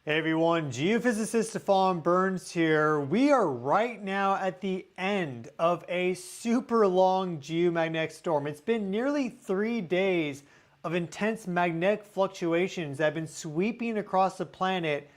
Hey everyone, Geophysicist Stefan Burns here. We are right now at the end of a super long geomagnetic storm. It's been nearly 3 days of intense magnetic fluctuations that have been sweeping across the planet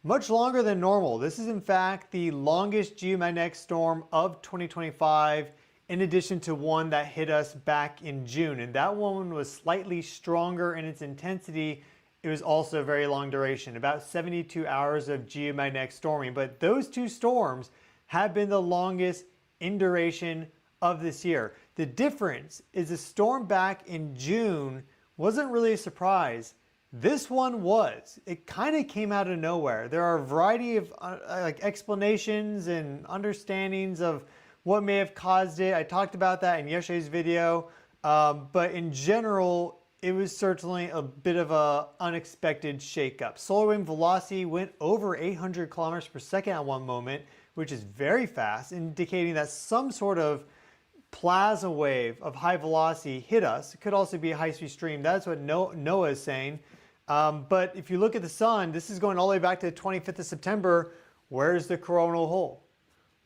much longer than normal. This is in fact the longest geomagnetic storm of 2025, in addition to one that hit us back in June. And that one was slightly stronger in its intensity. It was also very long duration, about 72 hours of geomagnetic storming. But those two storms have been the longest in duration of this year. The difference is the storm back in June wasn't really a surprise. This one was. It kind of came out of nowhere. There are a variety of explanations and understandings of what may have caused it. I talked about that in yesterday's video. But in general, it was certainly a bit of an unexpected shakeup. Solar wind velocity went over 800 kilometers per second at one moment, which is very fast, indicating that some sort of plasma wave of high velocity hit us. It could also be a high-speed stream. That's what NOAA is saying. But if you look at the sun, this is going all the way back to the 25th of September. Where's the coronal hole?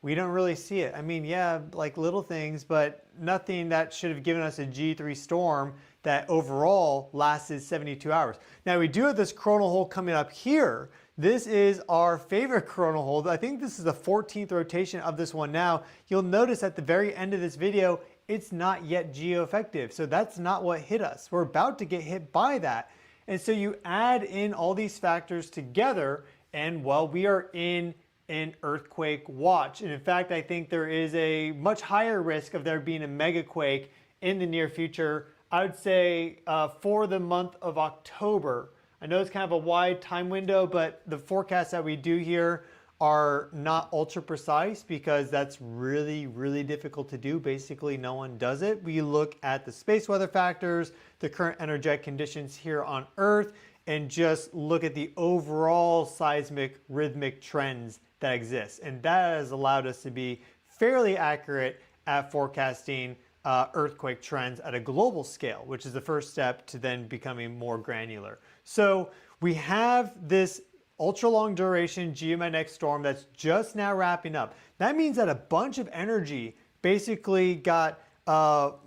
We don't really see it. I mean, yeah, like little things, but nothing that should have given us a G3 storm that overall lasted 72 hours. Now we do have this coronal hole coming up here. This is our favorite coronal hole. I think this is the 14th rotation of this one now. You'll notice at the very end of this video, it's not yet geoeffective. So that's not what hit us. We're about to get hit by that. And so you add in all these factors together, and well, we are in an earthquake watch. And in fact, I think there is a much higher risk of there being a megaquake in the near future. I would say for the month of October. I know it's kind of a wide time window, but the forecasts that we do here are not ultra precise because that's really, really difficult to do. Basically, no one does it. We look at the space weather factors, the current energetic conditions here on Earth, and just look at the overall seismic rhythmic trends that exist. And that has allowed us to be fairly accurate at forecasting earthquake trends at a global scale, which is the first step to then becoming more granular. So we have this ultra long duration geomagnetic storm that's just now wrapping up. That means that a bunch of energy basically got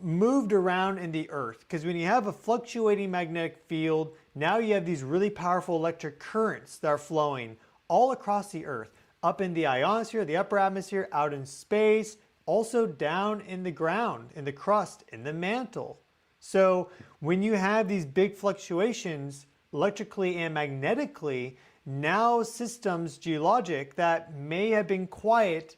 moved around in the earth, because when you have a fluctuating magnetic field, now you have these really powerful electric currents that are flowing all across the earth, up in the ionosphere, the upper atmosphere, out in space, also down in the ground, in the crust, in the mantle. So when you have these big fluctuations electrically and magnetically, now systems geologic that may have been quiet,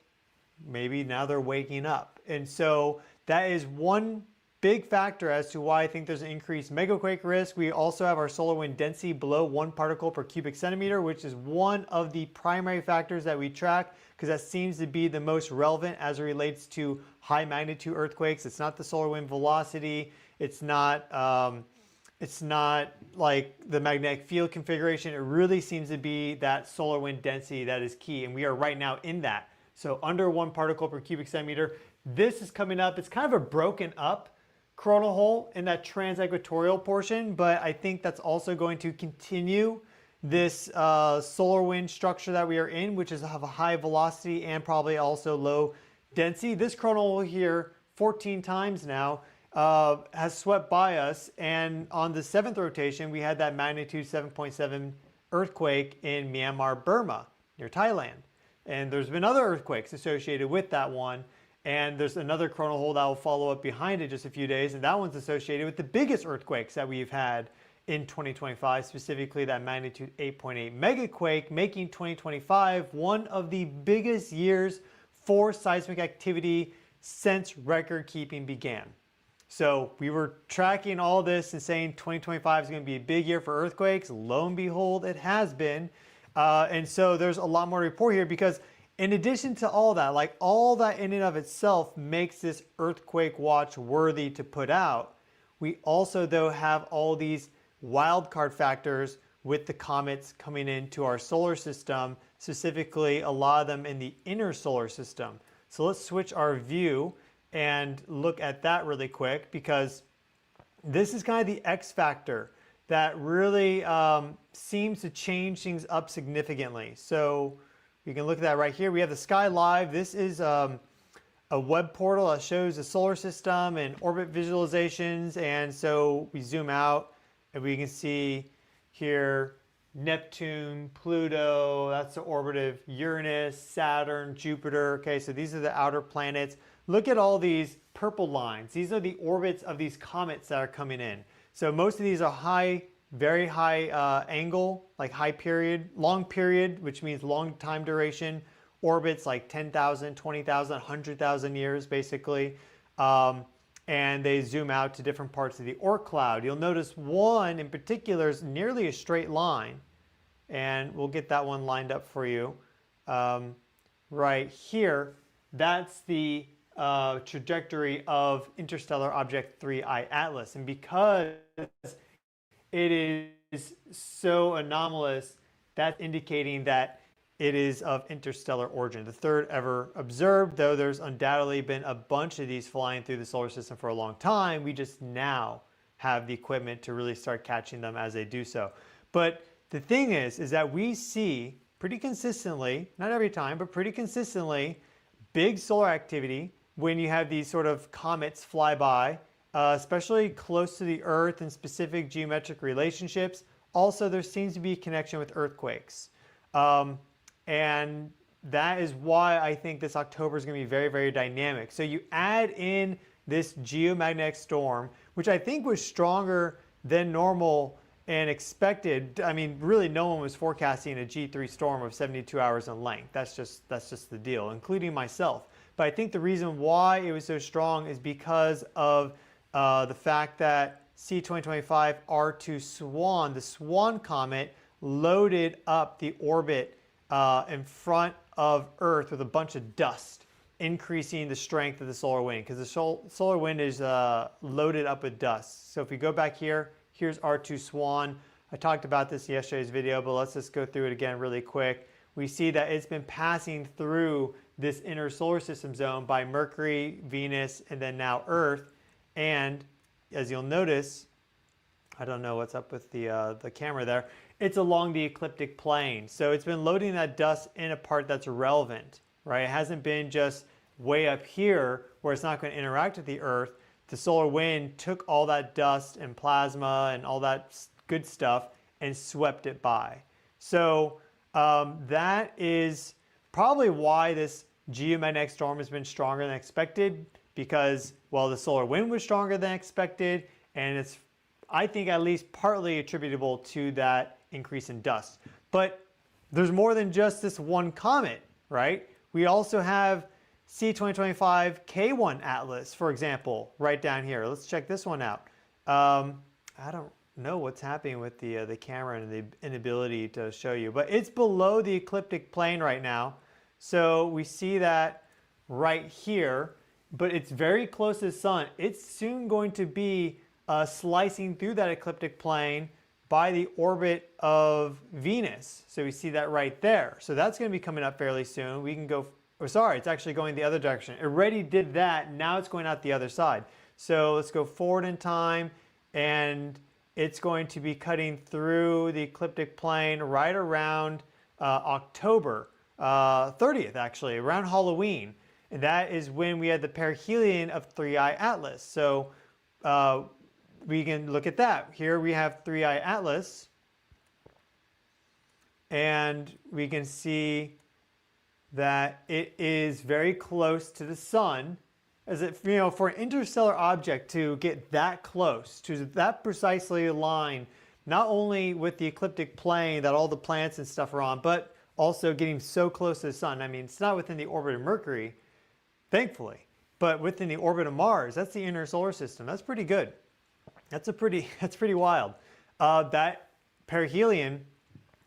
maybe now they're waking up. And so that is one big factor as to why I think there's an increased megaquake risk. We also have our solar wind density below 1 particle per cubic centimeter, which is one of the primary factors that we track because that seems to be the most relevant as it relates to high magnitude earthquakes. It's not the solar wind velocity. It's not like the magnetic field configuration. It really seems to be that solar wind density that is key. And we are right now in that. So under 1 particle per cubic centimeter. This is coming up. It's kind of a broken up coronal hole in that transequatorial portion, but I think that's also going to continue this solar wind structure that we are in, which is have a high velocity and probably also low density. This coronal hole here 14 times now has swept by us, and on the 7th rotation we had that magnitude 7.7 earthquake in Myanmar, Burma, near Thailand. And there's been other earthquakes associated with that one. And there's another coronal hole that will follow up behind it just a few days. And that one's associated with the biggest earthquakes that we've had in 2025, specifically that magnitude 8.8 megaquake, making 2025 one of the biggest years for seismic activity since record keeping began. So we were tracking all this and saying 2025 is going to be a big year for earthquakes. Lo and behold, it has been. And so there's a lot more to report here because in addition to all that, like all that in and of itself makes this earthquake watch worthy to put out. We also though have all these wildcard factors with the comets coming into our solar system, specifically a lot of them in the inner solar system. So let's switch our view and look at that really quick because this is kind of the X factor that really seems to change things up significantly. So you can look at that right here. We have the Sky Live. This is a web portal that shows the solar system and orbit visualizations. And so we zoom out and we can see here Neptune, Pluto, that's the orbit of Uranus, Saturn, Jupiter. Okay, so these are the outer planets. Look at all these purple lines. These are the orbits of these comets that are coming in. So most of these are high, very high angle, like high period, long period, which means long time duration, orbits like 10,000, 20,000, 100,000 years basically. And they zoom out to different parts of the Oort cloud. You'll notice one in particular is nearly a straight line. And we'll get that one lined up for you. Right here, that's the trajectory of Interstellar Object 3I Atlas. And because it is so anomalous, that's indicating that it is of interstellar origin, the third ever observed, though there's undoubtedly been a bunch of these flying through the solar system for a long time. We just now have the equipment to really start catching them as they do so. But the thing is that we see pretty consistently, not every time, but pretty consistently, big solar activity when you have these sort of comets fly by, especially close to the Earth in specific geometric relationships. Also, there seems to be a connection with earthquakes. And that is why I think this October is going to be very, very dynamic. So you add in this geomagnetic storm, which I think was stronger than normal and expected. I mean, really no one was forecasting a G3 storm of 72 hours in length. That's just the deal, including myself. But I think the reason why it was so strong is because of the fact that C2025 R2 Swan, the Swan comet, loaded up the orbit in front of Earth with a bunch of dust, increasing the strength of the solar wind, because the solar wind is loaded up with dust. So if we go back here, here's R2 Swan. I talked about this in yesterday's video, but let's just go through it again really quick. We see that it's been passing through this inner solar system zone by Mercury, Venus, and then now Earth. And as you'll notice, I don't know what's up with the camera there, it's along the ecliptic plane. So it's been loading that dust in a part that's relevant, right? It hasn't been just way up here where it's not going to interact with the Earth. The solar wind took all that dust and plasma and all that good stuff and swept it by. So that is probably why this geomagnetic storm has been stronger than expected, because, well, the solar wind was stronger than expected, and it's, I think, at least partly attributable to that increase in dust. But there's more than just this one comet, right? We also have C2025 K1 Atlas, for example, right down here. Let's check this one out. I don't know what's happening with the camera and the inability to show you, but it's below the ecliptic plane right now. So we see that right here, but it's very close to the sun. It's soon going to be slicing through that ecliptic plane by the orbit of Venus. So we see that right there. So that's going to be coming up fairly soon. We can go, oh, sorry, it's actually going the other direction. It already did that. Now it's going out the other side. So let's go forward in time, and it's going to be cutting through the ecliptic plane right around October 30th, actually, around Halloween. And that is when we had the perihelion of 3I Atlas. So we can look at that. Here we have 3I Atlas, and we can see that it is very close to the sun. As if, you know, for an interstellar object to get that close, to that precisely aligned, not only with the ecliptic plane that all the planets and stuff are on, but also getting so close to the sun. I mean, it's not within the orbit of Mercury, thankfully, but within the orbit of Mars. That's the inner solar system. That's pretty good. That's pretty wild. That perihelion,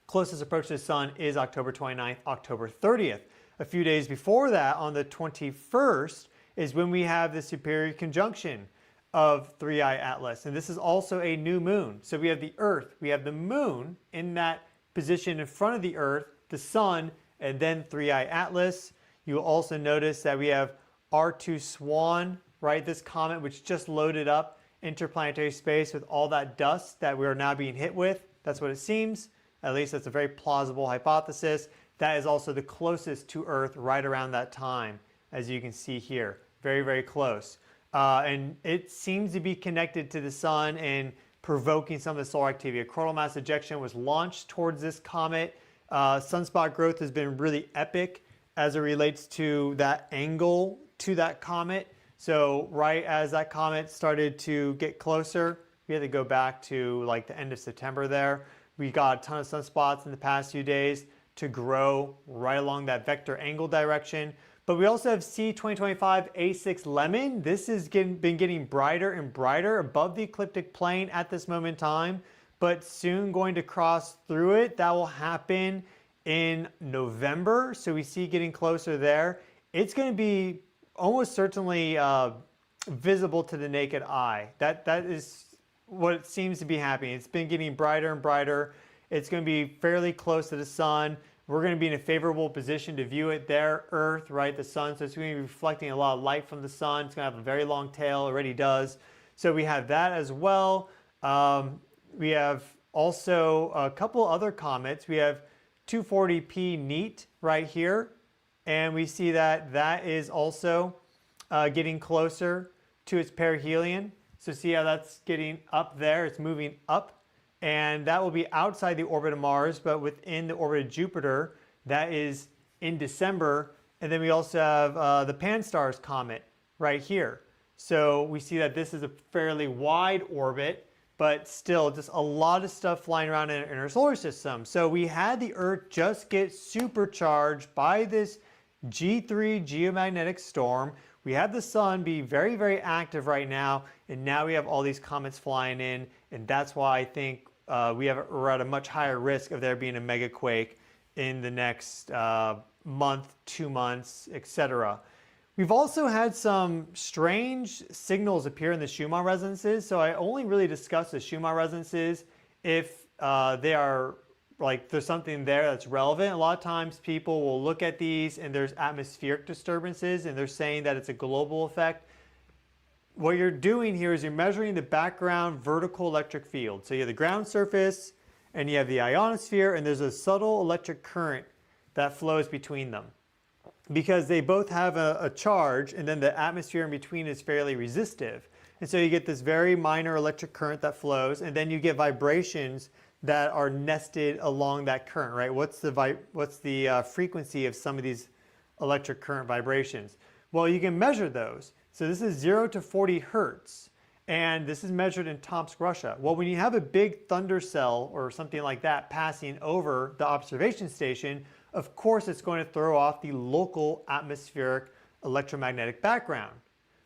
closest approach to the sun, is October 29th, October 30th. A few days before that, on the 21st, is when we have the superior conjunction of 3I Atlas. And this is also a new moon. So we have the Earth, we have the moon in that position in front of the Earth, the sun, and then 3I Atlas. You will also notice that we have R2 Swan, right? This comet which just loaded up interplanetary space with all that dust that we're now being hit with. That's what it seems. At least that's a very plausible hypothesis. That is also the closest to Earth right around that time, as you can see here. Very, very close. And it seems to be connected to the sun and provoking some of the solar activity. A coronal mass ejection was launched towards this comet. Sunspot growth has been really epic as it relates to that angle to that comet. So right as that comet started to get closer, we had to go back to like the end of September there. We got a ton of sunspots in the past few days to grow right along that vector angle direction. But we also have C2025 A6 Lemon. This has been getting brighter and brighter above the ecliptic plane at this moment in time, but soon going to cross through it. That will happen in November. So we see getting closer there. It's going to be almost certainly visible to the naked eye. That is what seems to be happening. It's been getting brighter and brighter. It's going to be fairly close to the sun. We're going to be in a favorable position to view it there, Earth, right, the sun. So it's going to be reflecting a lot of light from the sun. It's going to have a very long tail, already does. So we have that as well. We have also a couple other comets. We have 240P NEAT right here. And we see that that is also getting closer to its perihelion. So see how that's getting up there. It's moving up. And that will be outside the orbit of Mars, but within the orbit of Jupiter. That is in December. And then we also have the Pan-STARRS comet right here. So we see that this is a fairly wide orbit, but still just a lot of stuff flying around in our solar system. So we had the Earth just get supercharged by this G3 geomagnetic storm. We have the sun be very, very active right now, and now we have all these comets flying in, and that's why I think we're at a much higher risk of there being a megaquake in the next month, 2 months, etc. We've also had some strange signals appear in the Schumann resonances. So I only really discuss the Schumann resonances if they are like there's something there that's relevant. A lot of times people will look at these and there's atmospheric disturbances and they're saying that it's a global effect. What you're doing here is you're measuring the background vertical electric field. So you have the ground surface and you have the ionosphere, and there's a subtle electric current that flows between them. Because they both have a charge, and then the atmosphere in between is fairly resistive. And so you get this very minor electric current that flows, and then you get vibrations that are nested along that current, right? What's the frequency of some of these electric current vibrations? Well, you can measure those. So this is 0 to 40 hertz, and this is measured in Tomsk, Russia. Well, when you have a big thunder cell or something like that passing over the observation station, of course it's going to throw off the local atmospheric electromagnetic background.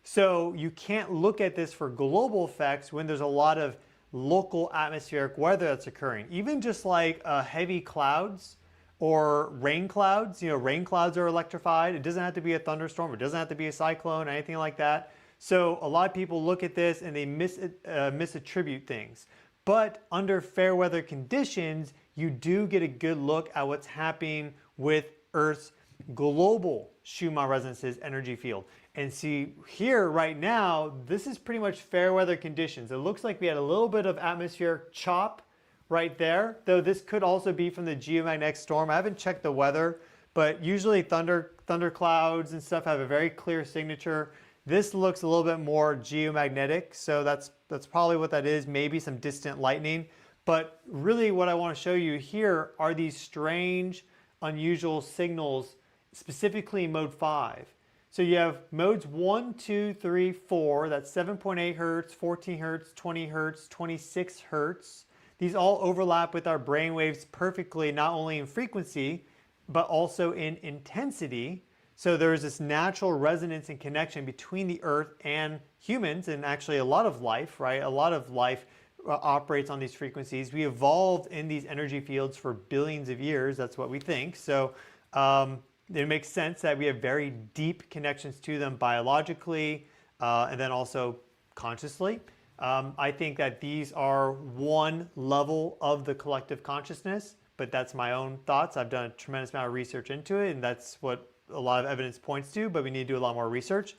So you can't look at this for global effects when there's a lot of local atmospheric weather that's occurring. Even just like heavy clouds or rain clouds. You know, rain clouds are electrified. It doesn't have to be a thunderstorm. It doesn't have to be a cyclone or anything like that. So a lot of people look at this and they misattribute things. But under fair weather conditions, you do get a good look at what's happening with Earth's global Schumann resonances energy field. And see here right now, this is pretty much fair weather conditions. It looks like we had a little bit of atmospheric chop right there, though this could also be from the geomagnetic storm. I haven't checked the weather, but usually thunder clouds and stuff have a very clear signature. This looks a little bit more geomagnetic, so that's probably what that is, maybe some distant lightning. But really what I want to show you here are these strange, unusual signals, specifically mode 5. So you have modes 1, 2, 3, 4, that's 7.8 hertz, 14 hertz, 20 hertz, 26 hertz. These all overlap with our brain waves perfectly, not only in frequency, but also in intensity. So there's this natural resonance and connection between the Earth and humans, and actually a lot of life, right? A lot of life operates on these frequencies. We evolved in these energy fields for billions of years. That's what we think. So it makes sense that we have very deep connections to them biologically and then also consciously. I think that these are one level of the collective consciousness, but that's my own thoughts. I've done a tremendous amount of research into it, and that's what a lot of evidence points to, but we need to do a lot more research.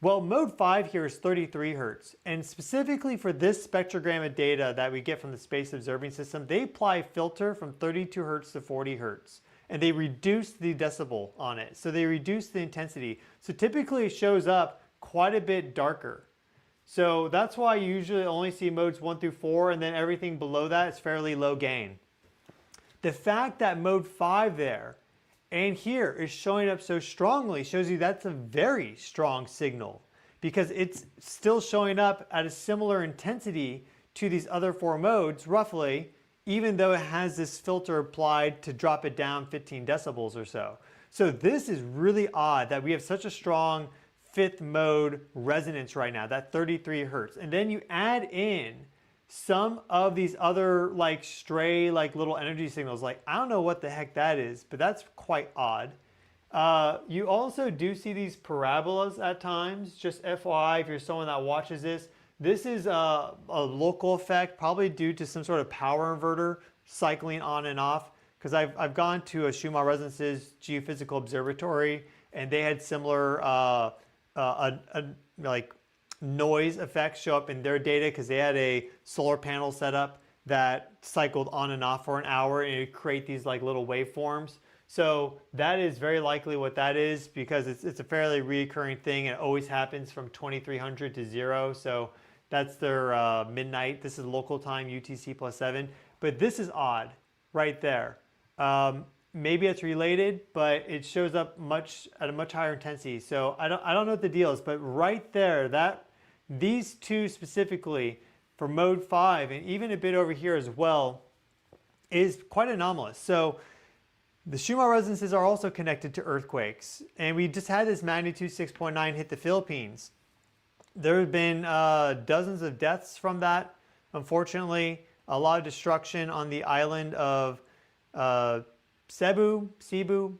Well, mode 5 here is 33 hertz, and specifically for this spectrogram of data that we get from the Space Observing System, they apply a filter from 32 hertz to 40 hertz, and they reduce the decibel on it. So they reduce the intensity. So typically it shows up quite a bit darker. So that's why you usually only see modes 1 through 4, and then everything below that is fairly low gain. The fact that mode 5 there and here is showing up so strongly shows you that's a very strong signal, because it's still showing up at a similar intensity to these other 4 modes, roughly, even though it has this filter applied to drop it down 15 decibels or so. So this is really odd that we have such a strong 5th mode resonance right now, that 33 hertz. And then you add in some of these other like stray like little energy signals. Like, I don't know what the heck that is, but that's quite odd. You also do see these parabolas at times. Just FYI, if you're someone that watches this, this is a local effect, probably due to some sort of power inverter cycling on and off. Because I've gone to a Schumann Resonances geophysical observatory, and they had similar like noise effects show up in their data, because they had a solar panel set up that cycled on and off for an hour, and it would create these like little waveforms. So that is very likely what that is, because it's a fairly reoccurring thing. It always happens from 2300 to 0. So that's their midnight. This is local time, UTC +7. But this is odd right there. Maybe it's related, but it shows up at a much higher intensity. So I don't know what the deal is, but right there, these two specifically for mode 5, and even a bit over here as well, is quite anomalous. So the Schumann resonances are also connected to earthquakes, and we just had this magnitude 6.9 hit the Philippines. There have been dozens of deaths from that, unfortunately. A lot of destruction on the island of Cebu,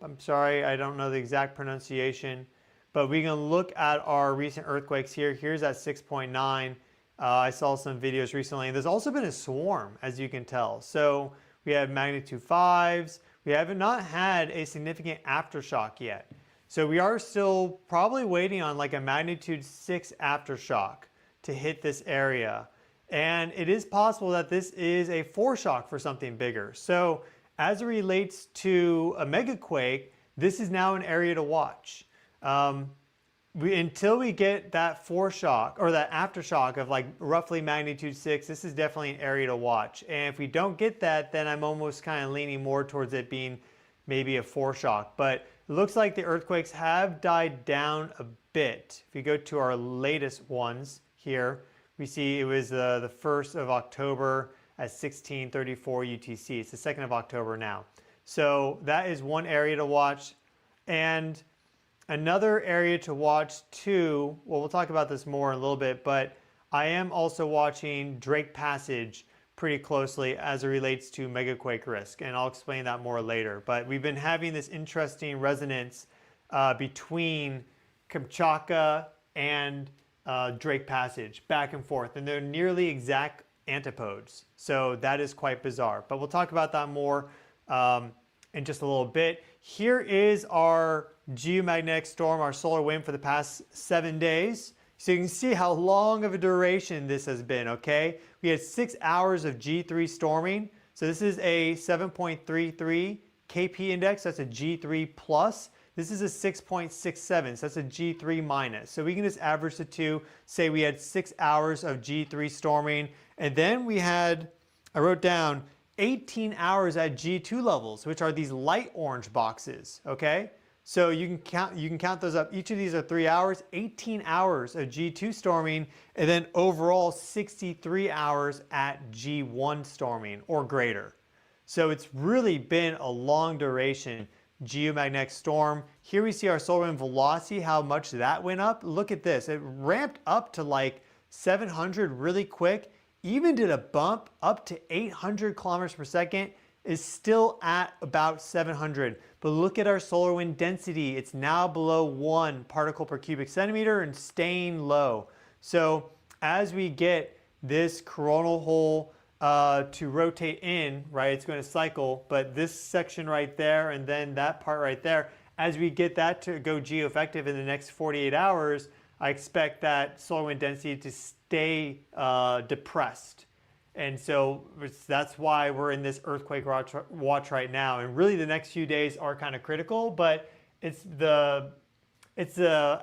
I'm sorry, I don't know the exact pronunciation, but we can look at our recent earthquakes here. Here's at 6.9. I saw some videos recently, and there's also been a swarm, as you can tell. So we have magnitude 5s. We have not had a significant aftershock yet. So we are still probably waiting on like a magnitude 6 aftershock to hit this area. And it is possible that this is a foreshock for something bigger. So as it relates to a megaquake, this is now an area to watch. Until we get that foreshock or that aftershock of like roughly magnitude 6, this is definitely an area to watch. And if we don't get that, then I'm almost kind of leaning more towards it being maybe a foreshock. But it looks like the earthquakes have died down a bit. If we go to our latest ones here, we see it was the 1st of October at 1634 UTC. It's the 2nd of October now. So that is one area to watch. And another area to watch too, well, we'll talk about this more in a little bit, but I am also watching Drake Passage pretty closely as it relates to megaquake risk, and I'll explain that more later. But we've been having this interesting resonance between Kamchatka and Drake Passage, back and forth, and they're nearly exact antipodes. So that is quite bizarre, but we'll talk about that more in just a little bit. Here is our geomagnetic storm, our solar wind for the past 7 days. So you can see how long of a duration this has been, okay? We had 6 hours of G3 storming. So this is a 7.33 KP index, that's a G3 plus. This is a 6.67, so that's a G3 minus. So we can just average the two, say we had 6 hours of G3 storming, and then we had, I wrote down, 18 hours at G2 levels, which are these light orange boxes, okay? So you can count those up. Each of these are 3 hours, 18 hours of G2 storming, and then overall 63 hours at G1 storming or greater. So it's really been a long duration geomagnetic storm. Here we see our solar wind velocity, how much that went up. Look at this. It ramped up to like 700 really quick, even did a bump up to 800 kilometers per second, is still at about 700. But look at our solar wind density. It's now below 1 particle per cubic centimeter and staying low. So as we get this coronal hole to rotate in, right, it's going to cycle, but this section right there and then that part right there, as we get that to go geoeffective in the next 48 hours, I expect that solar wind density to stay depressed. And so that's why we're in this earthquake watch right now. And really the next few days are kind of critical, but it's the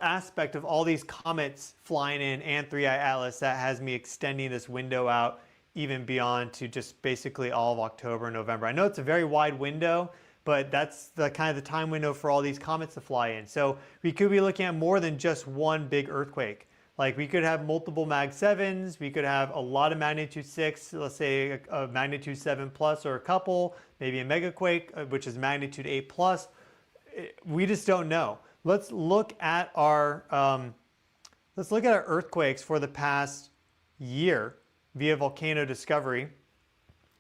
aspect of all these comets flying in and 3i Atlas that has me extending this window out even beyond to just basically all of October and November. I know it's a very wide window, but that's the kind of the time window for all these comets to fly in. So we could be looking at more than just one big earthquake. Like we could have multiple Mag 7s, we could have a lot of magnitude 6, let's say a magnitude 7 plus or a couple, maybe a megaquake, which is magnitude 8 plus. We just don't know. Let's look at our earthquakes for the past year via volcano discovery,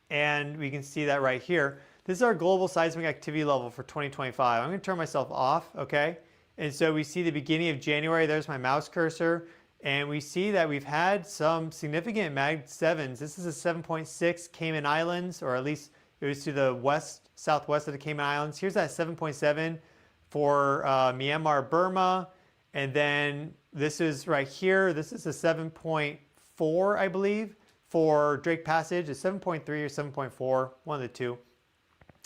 and we can see that right here. This is our global seismic activity level for 2025. I'm going to turn myself off, okay? And so we see the beginning of January. There's my mouse cursor, and we see that we've had some significant Mag 7s. This is a 7.6 Cayman Islands, or at least it was to the southwest of the Cayman Islands. Here's that 7.7 for Myanmar, Burma, and then this is right here. This is a 7.4, I believe, for Drake Passage. It's 7.3 or 7.4, one of the two.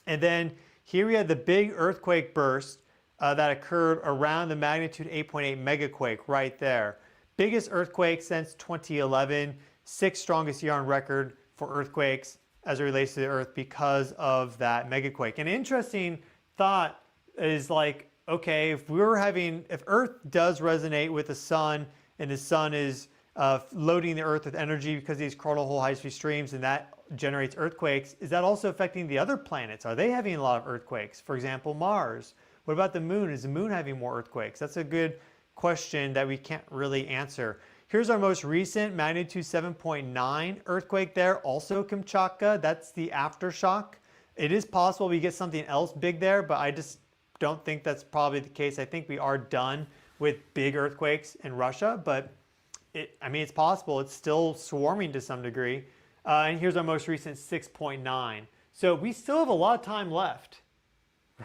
And then here we had the big earthquake burst that occurred around the magnitude 8.8 megaquake right there. Biggest earthquake since 2011, sixth strongest year on record for earthquakes as it relates to the Earth because of that megaquake. An interesting thought is like, okay, if Earth does resonate with the sun and the sun is loading the Earth with energy because of these coronal hole high-speed streams and that generates earthquakes, is that also affecting the other planets? Are they having a lot of earthquakes? For example, Mars. What about the moon? Is the moon having more earthquakes? That's a good question that we can't really answer. Here's our most recent magnitude 7.9 earthquake there, also Kamchatka. That's the aftershock. It is possible we get something else big there, but I just don't think that's probably the case. I think we are done with big earthquakes in Russia, but it's possible. It's still swarming to some degree. And here's our most recent 6.9. So we still have a lot of time left,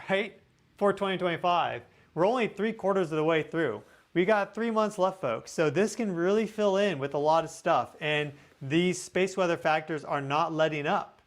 right, for 2025. We're only 3/4 of the way through. We got 3 months left, folks. So this can really fill in with a lot of stuff. And these space weather factors are not letting up.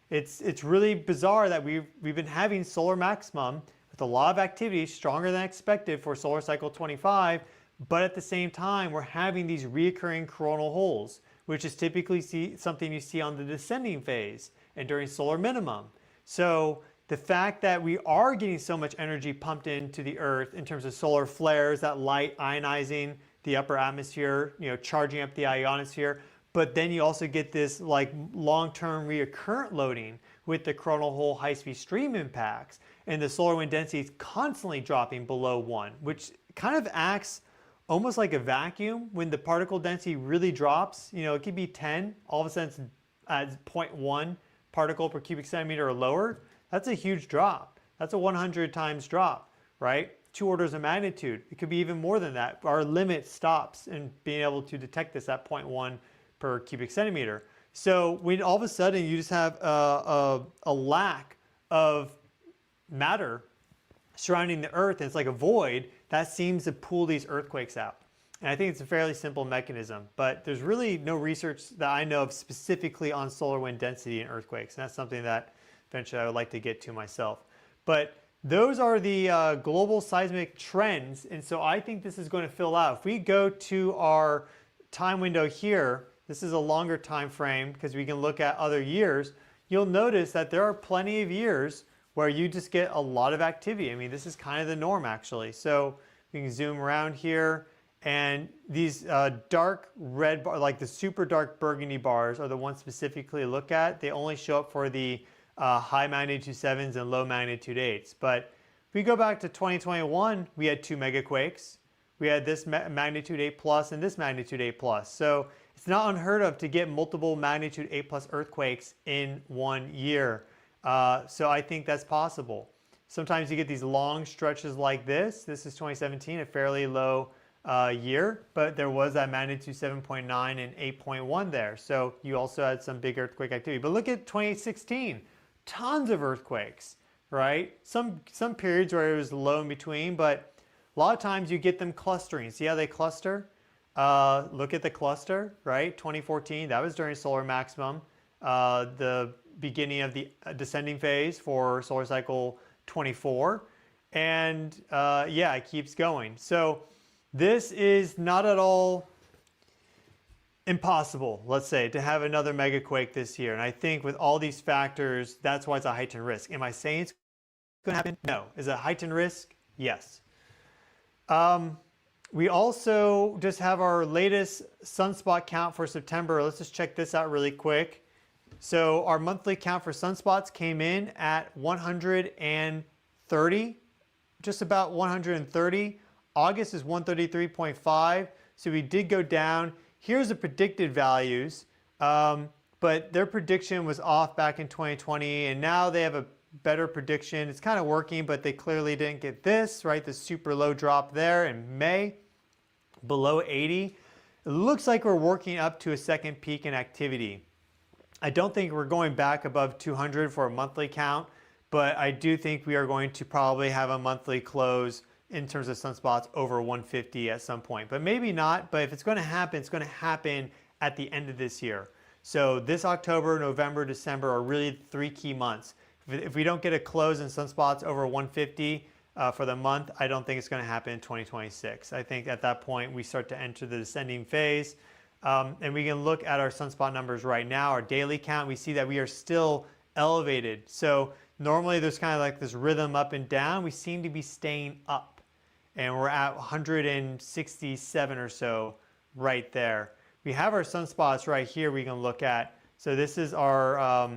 It's really bizarre that we've been having solar maximum with a lot of activity, stronger than expected for solar cycle 25, but at the same time, we're having these reoccurring coronal holes, which is typically something you see on the descending phase and during solar minimum. So the fact that we are getting so much energy pumped into the Earth in terms of solar flares, that light ionizing the upper atmosphere, charging up the ionosphere, but then you also get this like long-term recurrent loading with the coronal hole high-speed stream impacts, and the solar wind density is constantly dropping below 1, which kind of acts almost like a vacuum. When the particle density really drops, it could be 10, all of a sudden it's at 0.1 particle per cubic centimeter or lower. That's a huge drop. That's a 100 times drop, right? 2 orders of magnitude. It could be even more than that. Our limit stops in being able to detect this at 0.1 per cubic centimeter. So when all of a sudden you just have a lack of matter surrounding the Earth, and it's like a void, that seems to pull these earthquakes out. And I think it's a fairly simple mechanism, but there's really no research that I know of specifically on solar wind density in earthquakes. And that's something that eventually I would like to get to myself. But those are the global seismic trends, and so I think this is going to fill out. If we go to our time window here, this is a longer time frame because we can look at other years. You'll notice that there are plenty of years where you just get a lot of activity. I mean, this is kind of the norm actually. So we can zoom around here, and these dark red bars, like the super dark burgundy bars, are the ones specifically to look at. They only show up for the high magnitude 7s and low magnitude 8s. But if we go back to 2021, we had 2 megaquakes. We had this magnitude 8 plus and this magnitude 8 plus. So it's not unheard of to get multiple magnitude 8 plus earthquakes in 1 year. So I think that's possible. Sometimes you get these long stretches like this. This is 2017, a fairly low year, but there was that magnitude 7.9 and 8.1 there. So you also had some big earthquake activity. But look at 2016, tons of earthquakes, right? Some periods where it was low in between, but a lot of times you get them clustering. See how they cluster? Look at the cluster, right? 2014, that was during solar maximum. The beginning of the descending phase for solar cycle 24. And yeah, it keeps going. So this is not at all impossible, let's say, to have another megaquake this year. And I think with all these factors, that's why it's a heightened risk. Am I saying it's going to happen? No. Is it a heightened risk? Yes. We also just have our latest sunspot count for September. Let's just check this out really quick. So our monthly count for sunspots came in at 130, just about 130. August is 133.5, so we did go down. Here's the predicted values, but their prediction was off back in 2020, and now they have a better prediction. It's kind of working, but they clearly didn't get this, right? The super low drop there in May, below 80. It looks like we're working up to a second peak in activity. I don't think we're going back above 200 for a monthly count, but I do think we are going to probably have a monthly close in terms of sunspots over 150 at some point. But maybe not, but if it's going to happen, it's going to happen at the end of this year. So this October, November, December are really 3 key months. If we don't get a close in sunspots over 150 for the month, I don't think it's going to happen in 2026. I think at that point we start to enter the descending phase. And we can look at our sunspot numbers right now, our daily count. We see that we are still elevated. So normally there's kind of like this rhythm up and down. We seem to be staying up. And we're at 167 or so right there. We have our sunspots right here we can look at. So this is our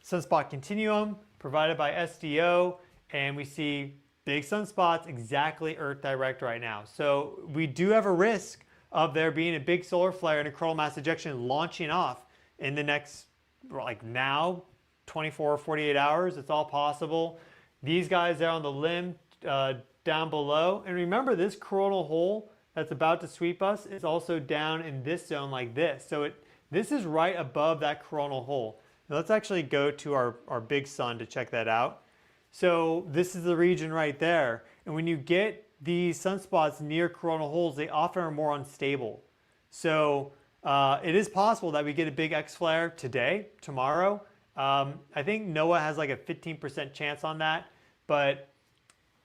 sunspot continuum provided by SDO. And we see big sunspots exactly Earth direct right now. So we do have a risk of there being a big solar flare and a coronal mass ejection launching off in the next, like now, 24 or 48 hours. It's all possible. These guys there on the limb down below. And remember, this coronal hole that's about to sweep us is also down in this zone like this. So this is right above that coronal hole. Now let's actually go to our big sun to check that out. So this is the region right there. And when you get these sunspots near coronal holes, they often are more unstable. So it is possible that we get a big X flare today, tomorrow. I think NOAA has like a 15% chance on that, but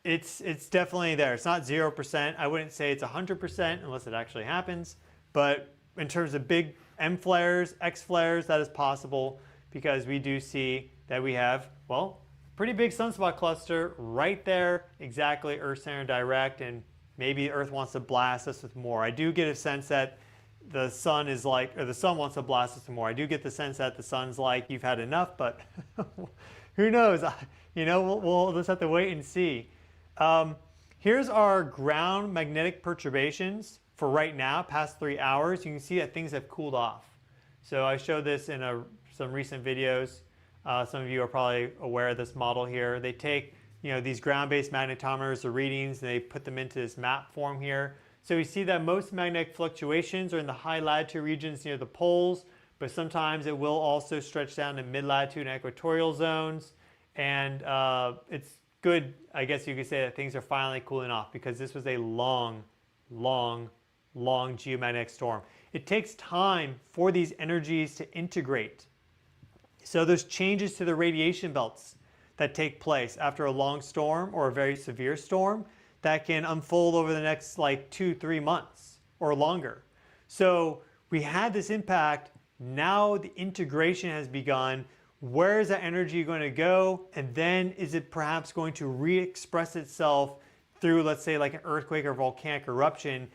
it's definitely there. It's not 0%. I wouldn't say it's 100% unless it actually happens. But in terms of big M flares, X flares, that is possible because we do see that we have, well, pretty big sunspot cluster right there, exactly Earth center direct, and maybe Earth wants to blast us with more. I do get a sense that the sun is like, or the sun wants to blast us with more. I do get the sense that the sun's like, you've had enough, but who knows? You know, we'll just have to wait and see. Here's our ground magnetic perturbations for right now, past 3 hours. You can see that things have cooled off. So I showed this in some recent videos. Some of you are probably aware of this model here. They take, these ground-based magnetometers, the readings, and they put them into this map form here. So we see that most magnetic fluctuations are in the high latitude regions near the poles, but sometimes it will also stretch down to mid-latitude and equatorial zones. And it's good, I guess you could say, that things are finally cooling off because this was a long geomagnetic storm. It takes time for these energies to integrate. So there's changes to the radiation belts that take place after a long storm or a very severe storm that can unfold over the next like 2-3 months or longer. So we had this impact. Now the integration has begun. Where is that energy going to go? And then is it perhaps going to re-express itself through, let's say, like an earthquake or volcanic eruption?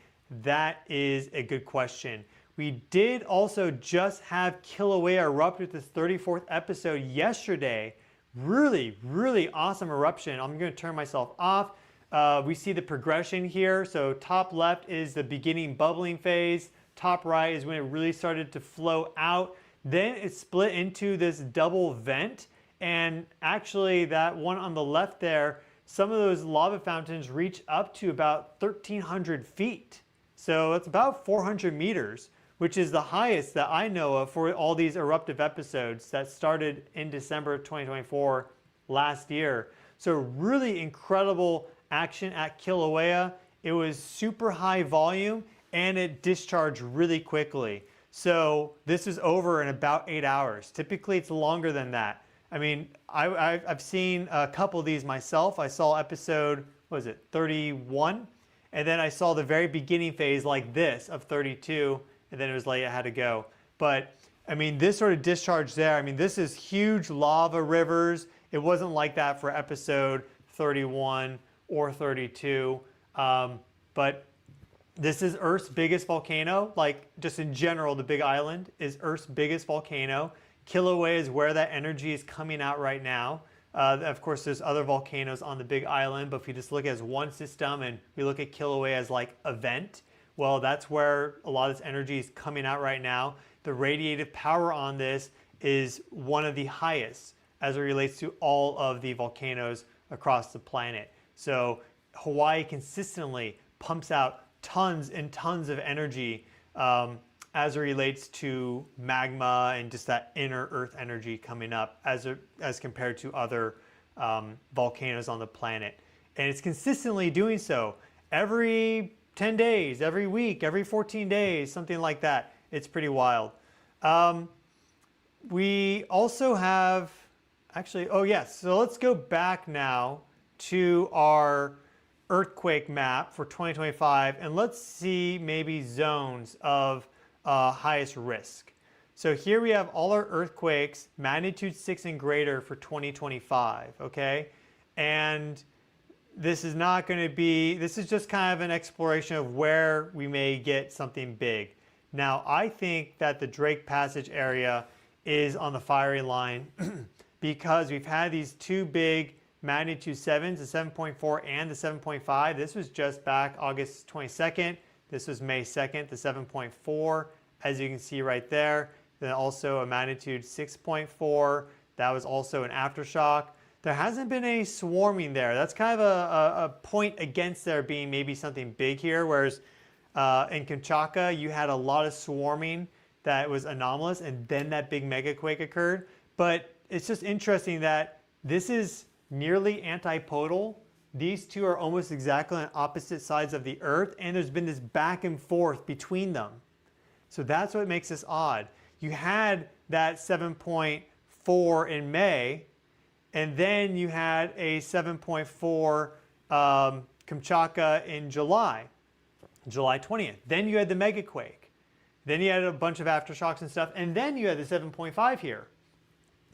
That is a good question. We did also just have Kilauea erupt with this 34th episode yesterday. Really, really awesome eruption. I'm going to turn myself off. We see the progression here. So top left is the beginning bubbling phase. Top right is when it really started to flow out. Then it split into this double vent. And actually that one on the left there, some of those lava fountains reach up to about 1,300 feet. So it's about 400 meters. Which is the highest that I know of for all these eruptive episodes that started in December of 2024 last year. So really incredible action at Kilauea. It was super high volume and it discharged really quickly. So this is over in about 8 hours. Typically, it's longer than that. I mean, I've seen a couple of these myself. I saw episode, what was it, 31? And then I saw the very beginning phase like this of 32, and then it was like I had to go. But I mean, this sort of discharge there, I mean, this is huge lava rivers. It wasn't like that for episode 31 or 32. But this is Earth's biggest volcano. Like, just in general, the Big Island is Earth's biggest volcano. Kilauea is where that energy is coming out right now. Of course, there's other volcanoes on the Big Island, but if we just look as one system and we look at Kilauea as like a vent, well, that's where a lot of this energy is coming out right now. The radiative power on this is one of the highest as it relates to all of the volcanoes across the planet. So Hawaii consistently pumps out tons and tons of energy as it relates to magma and just that inner Earth energy coming up as compared to other volcanoes on the planet. And it's consistently doing so every 10 days, every week, every 14 days, something like that. It's pretty wild. We also have, actually, oh yes, so let's go back now to our earthquake map for 2025, and let's see maybe zones of highest risk. So here we have all our earthquakes, magnitude 6 and greater for 2025, okay? And this is not going to be, this is just kind of an exploration of where we may get something big. Now, I think that the Drake Passage area is on the firing line because we've had these two big magnitude 7s, the 7.4 and the 7.5. This was just back August 22nd. This was May 2nd, the 7.4, as you can see right there. Then also a magnitude 6.4. That was also an aftershock. There hasn't been any swarming there. That's kind of a point against there being maybe something big here, whereas in Kamchatka, you had a lot of swarming that was anomalous, and then that big megaquake occurred. But it's just interesting that this is nearly antipodal. These two are almost exactly on opposite sides of the Earth, and there's been this back and forth between them. So that's what makes this odd. You had that 7.4 in May, and then you had a 7.4 Kamchatka in July 20th. Then you had the megaquake. Then you had a bunch of aftershocks and stuff, and then you had the 7.5 here.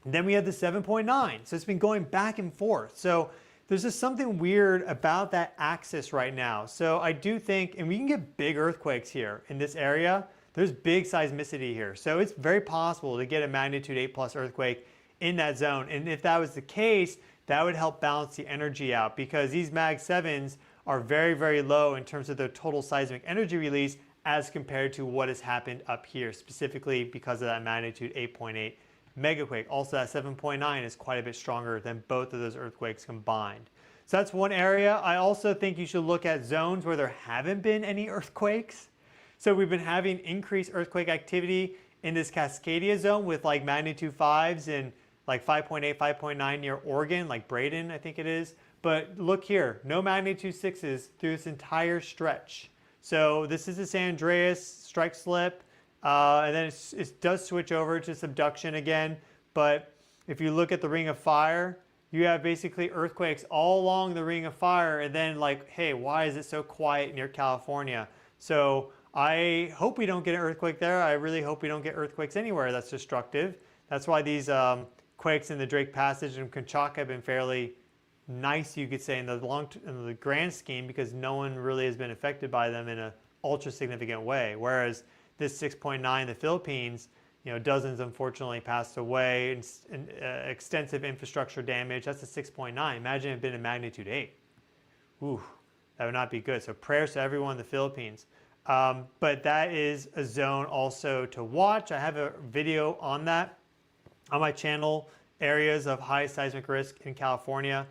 And then we had the 7.9. So it's been going back and forth. So there's just something weird about that axis right now. So I do think, and we can get big earthquakes here in this area. There's big seismicity here. So it's very possible to get a magnitude 8+ earthquake in that zone. And if that was the case, that would help balance the energy out, because these Mag 7s are very, very low in terms of their total seismic energy release as compared to what has happened up here, specifically because of that magnitude 8.8 megaquake. Also, that 7.9 is quite a bit stronger than both of those earthquakes combined. So that's one area. I also think you should look at zones where there haven't been any earthquakes. So we've been having increased earthquake activity in this Cascadia zone with like magnitude 5s and like 5.8, 5.9 near Oregon, like Braden, I think it is. But look here, no magnitude 6s through this entire stretch. So this is the San Andreas strike slip. And then it does switch over to subduction again. But if you look at the Ring of Fire, you have basically earthquakes all along the Ring of Fire. And then like, hey, why is it so quiet near California? So I hope we don't get an earthquake there. I really hope we don't get earthquakes anywhere that's destructive. That's why these quakes in the Drake Passage and Kamchatka have been fairly nice, you could say, in the grand scheme, because no one really has been affected by them in an ultra significant way. Whereas this 6.9, the Philippines, you know, dozens unfortunately passed away, and extensive infrastructure damage. That's a 6.9. Imagine it had been a magnitude 8. Ooh, that would not be good. So prayers to everyone in the Philippines. But that is a zone also to watch. I have a video on that on my channel, areas of high seismic risk in California.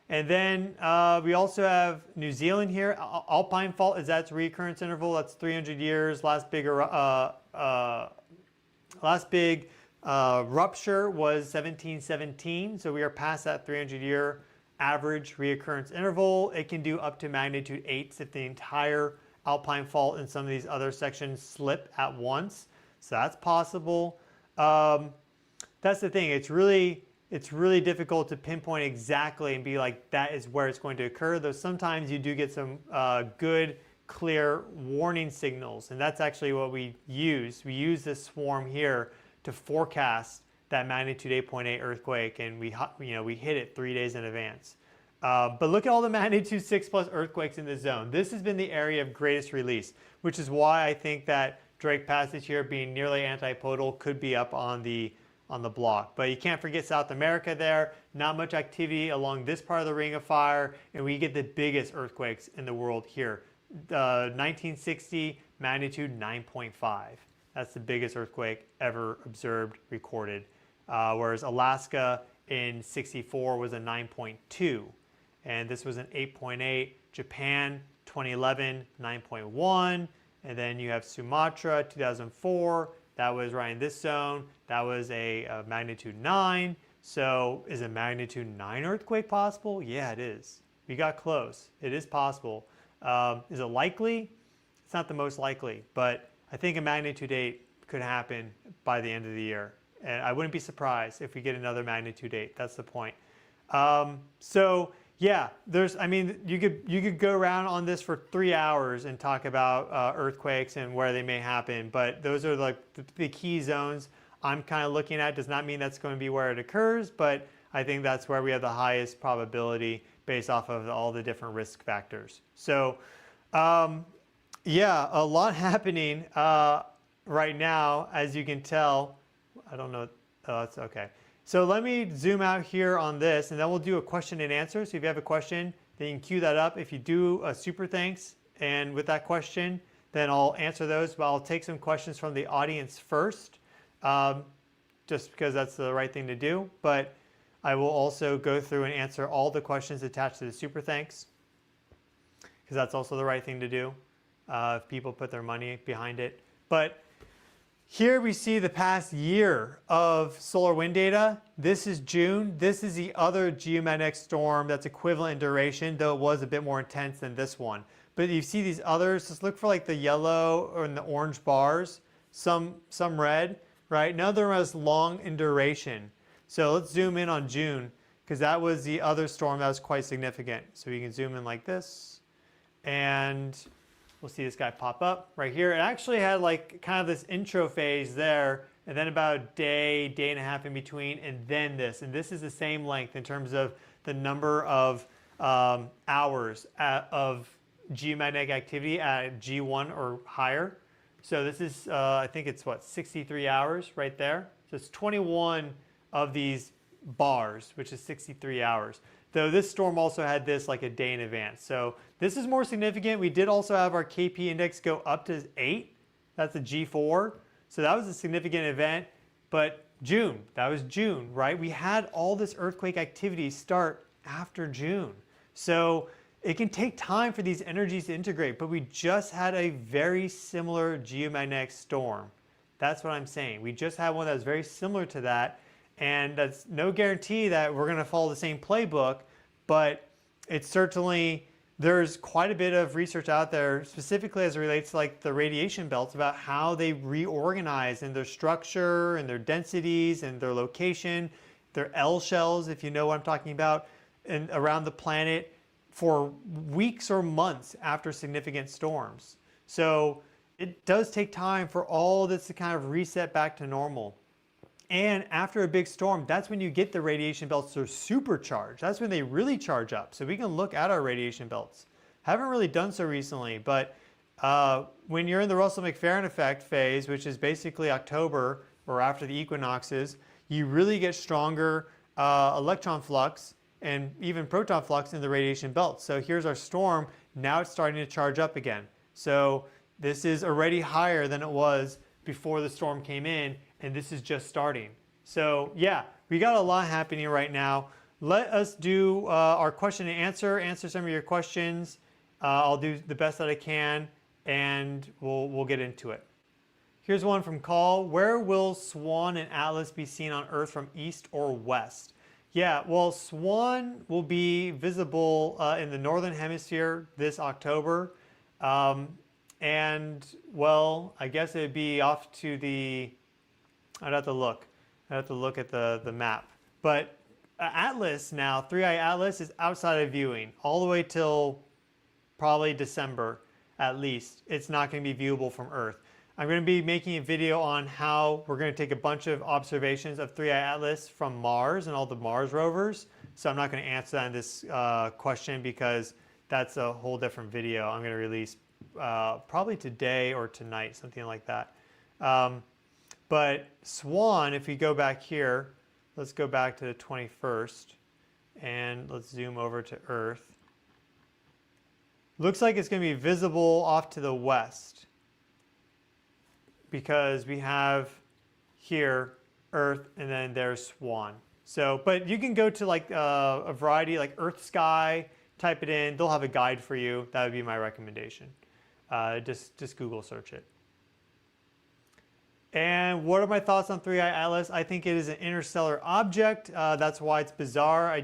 And then we also have New Zealand here. Alpine fault is at its recurrence interval. That's 300 years. Last big rupture was 1717. So we are past that 300-year average reoccurrence interval. It can do up to magnitude 8s if the entire alpine fault and some of these other sections slip at once. So that's possible. That's the thing. It's really difficult to pinpoint exactly and be like, that is where it's going to occur, though sometimes you do get some good, clear warning signals, and that's actually what we use. We use this swarm here to forecast that magnitude 8.8 earthquake, and we hit it 3 days in advance. But look at all the magnitude 6+ earthquakes in this zone. This has been the area of greatest release, which is why I think that Drake Passage here, being nearly antipodal, could be up on the block. But you can't forget South America there. Not much activity along this part of the Ring of Fire, and we get the biggest earthquakes in the world here. 1960, magnitude 9.5. That's the biggest earthquake ever observed, recorded. Whereas Alaska in 64 was a 9.2. And this was an 8.8. Japan, 2011, 9.1. And then you have Sumatra, 2004. That was right in this zone. That was a magnitude 9. So is a magnitude 9 earthquake possible? Yeah, it is. We got close. It is possible. Is it likely? It's not the most likely, but I think a magnitude 8 could happen by the end of the year. And I wouldn't be surprised if we get another magnitude 8. That's the point. So yeah, you could go around on this for 3 hours and talk about earthquakes and where they may happen, but those are like the key zones I'm kind of looking at. Does not mean that's going to be where it occurs, but I think that's where we have the highest probability based off of all the different risk factors. So yeah, a lot happening right now, as you can tell. I don't know. Oh, that's okay. So let me zoom out here on this, and then we'll do a question and answer. So if you have a question, then you can queue that up. If you do a super thanks, and with that question, then I'll answer those. But I'll take some questions from the audience first, just because that's the right thing to do. But I will also go through and answer all the questions attached to the super thanks, because that's also the right thing to do if people put their money behind it. But here we see the past year of solar wind data. This is June. This is the other geomagnetic storm that's equivalent in duration, though it was a bit more intense than this one. But you see these others, just look for like the yellow or the orange bars, some red, right? None of them are as long in duration. So let's zoom in on June, because that was the other storm that was quite significant. So you can zoom in like this, and we'll see this guy pop up right here. It actually had like kind of this intro phase there, and then about a day and a half in between, and then this. And this is the same length in terms of the number of hours of geomagnetic activity at G1 or higher. So this is, I think it's what, 63 hours right there. So it's 21 of these bars, which is 63 hours. Though this storm also had this like a day in advance. So this is more significant. We did also have our KP index go up to 8. That's a G4. So that was a significant event. But June, that was June, right? We had all this earthquake activity start after June. So it can take time for these energies to integrate, but we just had a very similar geomagnetic storm. That's what I'm saying. We just had one that was very similar to that. And that's no guarantee that we're going to follow the same playbook, but it's certainly, there's quite a bit of research out there, specifically as it relates to like the radiation belts, about how they reorganize in their structure and their densities and their location, their L shells, if you know what I'm talking about, and around the planet for weeks or months after significant storms. So it does take time for all this to kind of reset back to normal. And after a big storm, that's when you get the radiation belts to supercharge. That's when they really charge up. So we can look at our radiation belts. Haven't really done so recently, but when you're in the Russell-McFerrin effect phase, which is basically October or after the equinoxes, you really get stronger electron flux and even proton flux in the radiation belt. So here's our storm. Now it's starting to charge up again. So this is already higher than it was before the storm came in, and this is just starting. So yeah, we got a lot happening right now. Let us do our question and answer some of your questions. I'll do the best that I can, and we'll get into it. Here's one from Call. Where will Swan and Atlas be seen on Earth, from east or west? Yeah, well, Swan will be visible in the northern hemisphere this October. And well, I guess it'd be off to the, I'd have to look. I'd have to look at the map. But Atlas now, 3i Atlas is outside of viewing all the way till probably December at least. It's not going to be viewable from Earth. I'm going to be making a video on how we're going to take a bunch of observations of 3i Atlas from Mars and all the Mars rovers. So I'm not going to answer that in this question because that's a whole different video I'm going to release probably today or tonight, something like that. But Swan, if we go back here, let's go back to the 21st and let's zoom over to Earth. Looks like it's going to be visible off to the west because we have here Earth and then there's Swan. So, but you can go to like a variety like Earth Sky, type it in, they'll have a guide for you. That would be my recommendation. Just Google search it. And what are my thoughts on 3i Atlas? I think it is an interstellar object. That's why it's bizarre.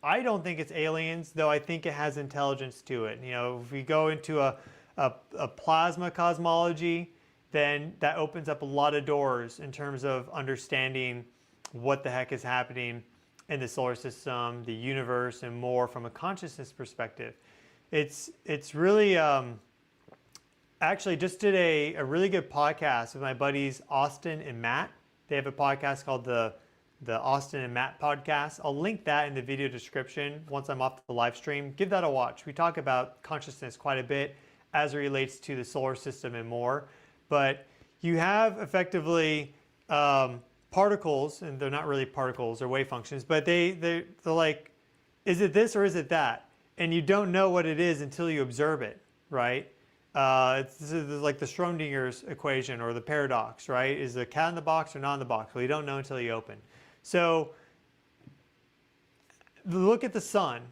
I don't think it's aliens, though I think it has intelligence to it. You know, if we go into a plasma cosmology, then that opens up a lot of doors in terms of understanding what the heck is happening in the solar system, the universe, and more from a consciousness perspective. It's really... Actually, just did a really good podcast with my buddies Austin and Matt. They have a podcast called the Austin and Matt podcast. I'll link that in the video description once I'm off the live stream. Give that a watch. We talk about consciousness quite a bit as it relates to the solar system and more. But you have effectively particles, and they're not really particles or wave functions, but they're like, is it this or is it that? And you don't know what it is until you observe it, right? It's like the Schrodinger's equation or the paradox, right? Is the cat in the box or not in the box? Well, you don't know until you open. So look at the sun.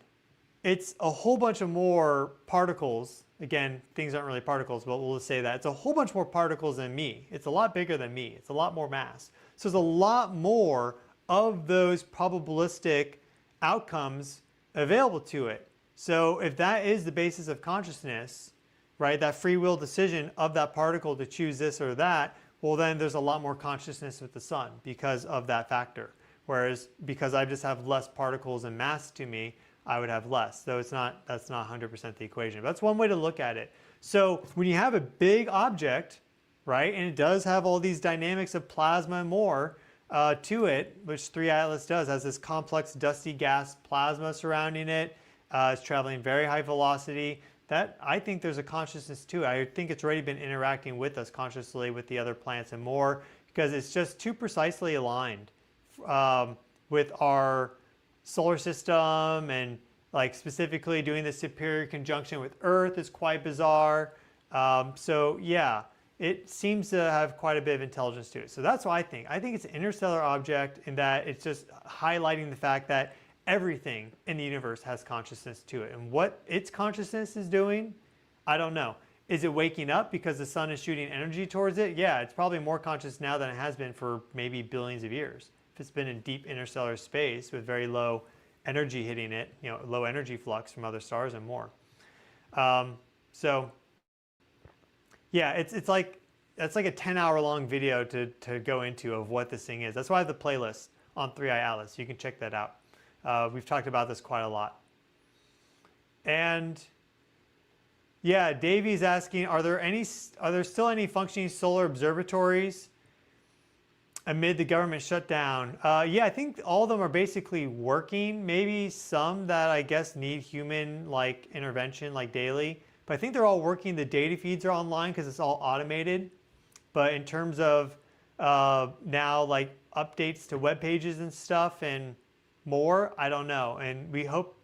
It's a whole bunch of more particles. Again, things aren't really particles, but we'll just say that. It's a whole bunch more particles than me. It's a lot bigger than me. It's a lot more mass. So there's a lot more of those probabilistic outcomes available to it. So if that is the basis of consciousness, right, that free will decision of that particle to choose this or that, well then there's a lot more consciousness with the sun because of that factor. Whereas because I just have less particles and mass to me, I would have less. So that's not 100% the equation. But that's one way to look at it. So when you have a big object, right, and it does have all these dynamics of plasma and more to it, which 3i Atlas does, has this complex dusty gas plasma surrounding it. It's traveling very high velocity. That, I think there's a consciousness to it. I think it's already been interacting with us consciously with the other planets and more because it's just too precisely aligned with our solar system, and like specifically doing the superior conjunction with Earth is quite bizarre. So yeah, it seems to have quite a bit of intelligence to it. So that's what I think. I think it's an interstellar object in that it's just highlighting the fact that everything in the universe has consciousness to it. And what its consciousness is doing, I don't know. Is it waking up because the sun is shooting energy towards it? Yeah, it's probably more conscious now than it has been for maybe billions of years. If it's been in deep interstellar space with very low energy hitting it, you know, low energy flux from other stars and more. So yeah, it's like a 10-hour long video to go into of what this thing is. That's why I have the playlist on 3i Atlas. You can check that out. We've talked about this quite a lot. And yeah, Davey's asking, are there still any functioning solar observatories amid the government shutdown? Yeah, I think all of them are basically working. Maybe some that I guess need human like intervention like daily. But I think they're all working. The data feeds are online because it's all automated. But in terms of now like updates to web pages and stuff and more, I don't know. And we hope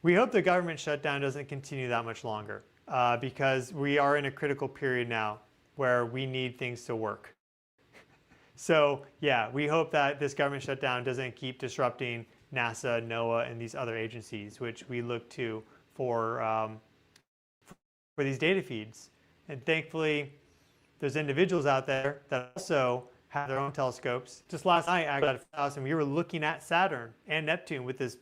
the government shutdown doesn't continue that much longer because we are in a critical period now where we need things to work. So yeah, we hope that this government shutdown doesn't keep disrupting NASA, NOAA, and these other agencies, which we look to for these data feeds. And thankfully, there's individuals out there that also have their own telescopes. Just last night, I got a house and we were looking at Saturn and Neptune with this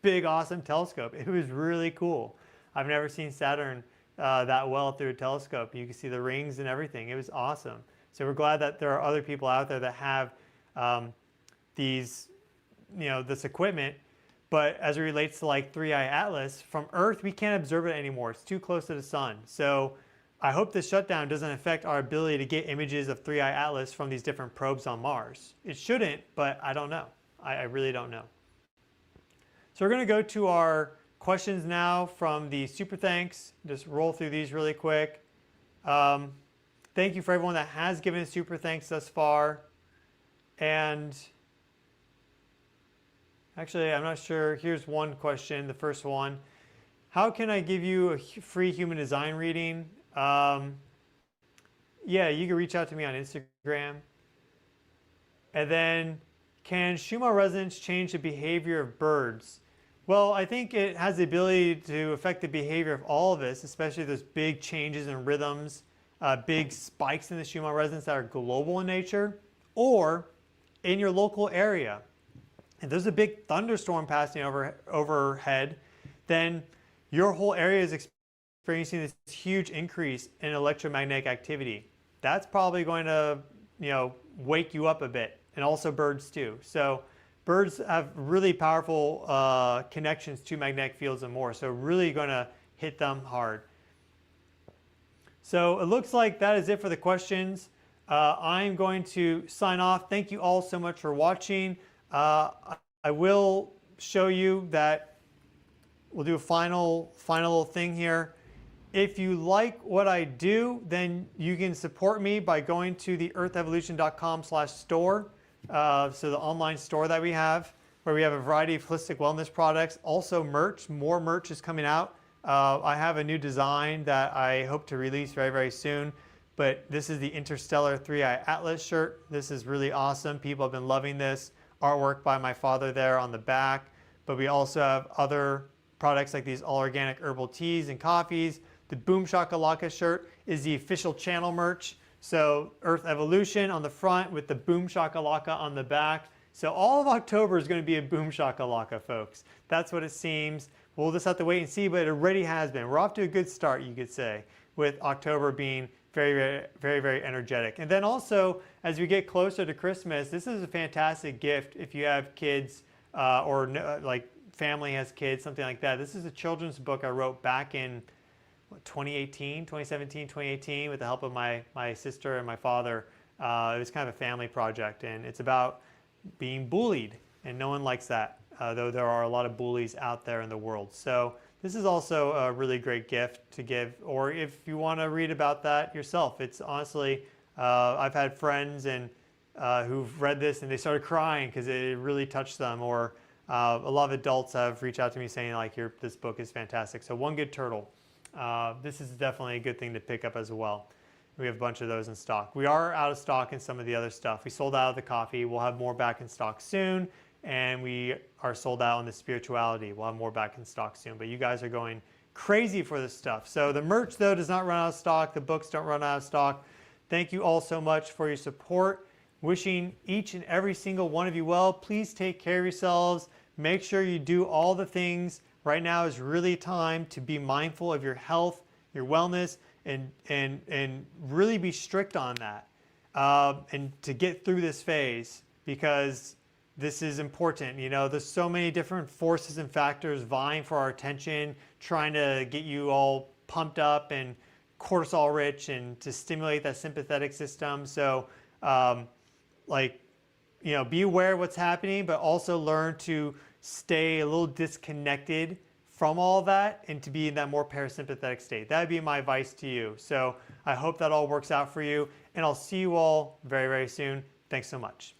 big, awesome telescope. It was really cool. I've never seen Saturn that well through a telescope. You can see the rings and everything. It was awesome. So we're glad that there are other people out there that have these, this equipment. But as it relates to like 3i Atlas, from Earth, we can't observe it anymore. It's too close to the sun. So I hope this shutdown doesn't affect our ability to get images of 3i Atlas from these different probes on Mars. It shouldn't, but I don't know. I really don't know. So we're going to go to our questions now from the super thanks. Just roll through these really quick. Thank you for everyone that has given super thanks thus far. And actually, I'm not sure. Here's one question, the first one. How can I give you a free human design reading? Yeah, you can reach out to me on Instagram. And then, can Schumann resonance change the behavior of birds? Well, I think it has the ability to affect the behavior of all of us, especially those big changes in rhythms, big spikes in the Schumann resonance that are global in nature, or in your local area. If there's a big thunderstorm passing overhead, then your whole area is experiencing this huge increase in electromagnetic activity. That's probably going to, wake you up a bit, and also birds too. So birds have really powerful connections to magnetic fields and more, so really going to hit them hard. So it looks like that is it for the questions. I'm going to sign off. Thank you all so much for watching. I will show you that we'll do a final little thing here. If you like what I do, then you can support me by going to the earthevolution.com/store. So the online store that we have, where we have a variety of holistic wellness products. Also merch, more merch is coming out. I have a new design that I hope to release very, very soon. But this is the Interstellar 3i Atlas shirt. This is really awesome. People have been loving this. Artwork by my father there on the back. But we also have other products like these all organic herbal teas and coffees. The Boom Shakalaka shirt is the official channel merch. So Earth Evolution on the front with the Boom Shakalaka on the back. So all of October is going to be a Boom Shakalaka, folks. That's what it seems. We'll just have to wait and see, but it already has been. We're off to a good start, you could say, with October being very, very, very, very energetic. And then also, as we get closer to Christmas, this is a fantastic gift if you have kids or like family has kids, something like that. This is a children's book I wrote back in 2018 with the help of my sister and my father. It was kind of a family project, and it's about being bullied, and no one likes that, though there are a lot of bullies out there in the world. So this is also a really great gift to give, or if you want to read about that yourself. It's honestly, I've had friends and who've read this and they started crying because it really touched them, or a lot of adults have reached out to me saying like, this book is fantastic. So One Good Turtle. This is definitely a good thing to pick up as well. We have a bunch of those in stock. We are out of stock in some of the other stuff. We sold out of the coffee. We'll have more back in stock soon. And we are sold out on the spirituality. We'll have more back in stock soon. But you guys are going crazy for this stuff. So the merch, though, does not run out of stock. The books don't run out of stock. Thank you all so much for your support. Wishing each and every single one of you well. Please take care of yourselves. Make sure you do all the things. Right now is really time to be mindful of your health, your wellness, and really be strict on that. And to get through this phase, because this is important. There's so many different forces and factors vying for our attention, trying to get you all pumped up and cortisol rich and to stimulate that sympathetic system. So be aware of what's happening, but also learn to stay a little disconnected from all that and to be in that more parasympathetic state. That would be my advice to you. So I hope that all works out for you, and I'll see you all very, very soon. Thanks so much.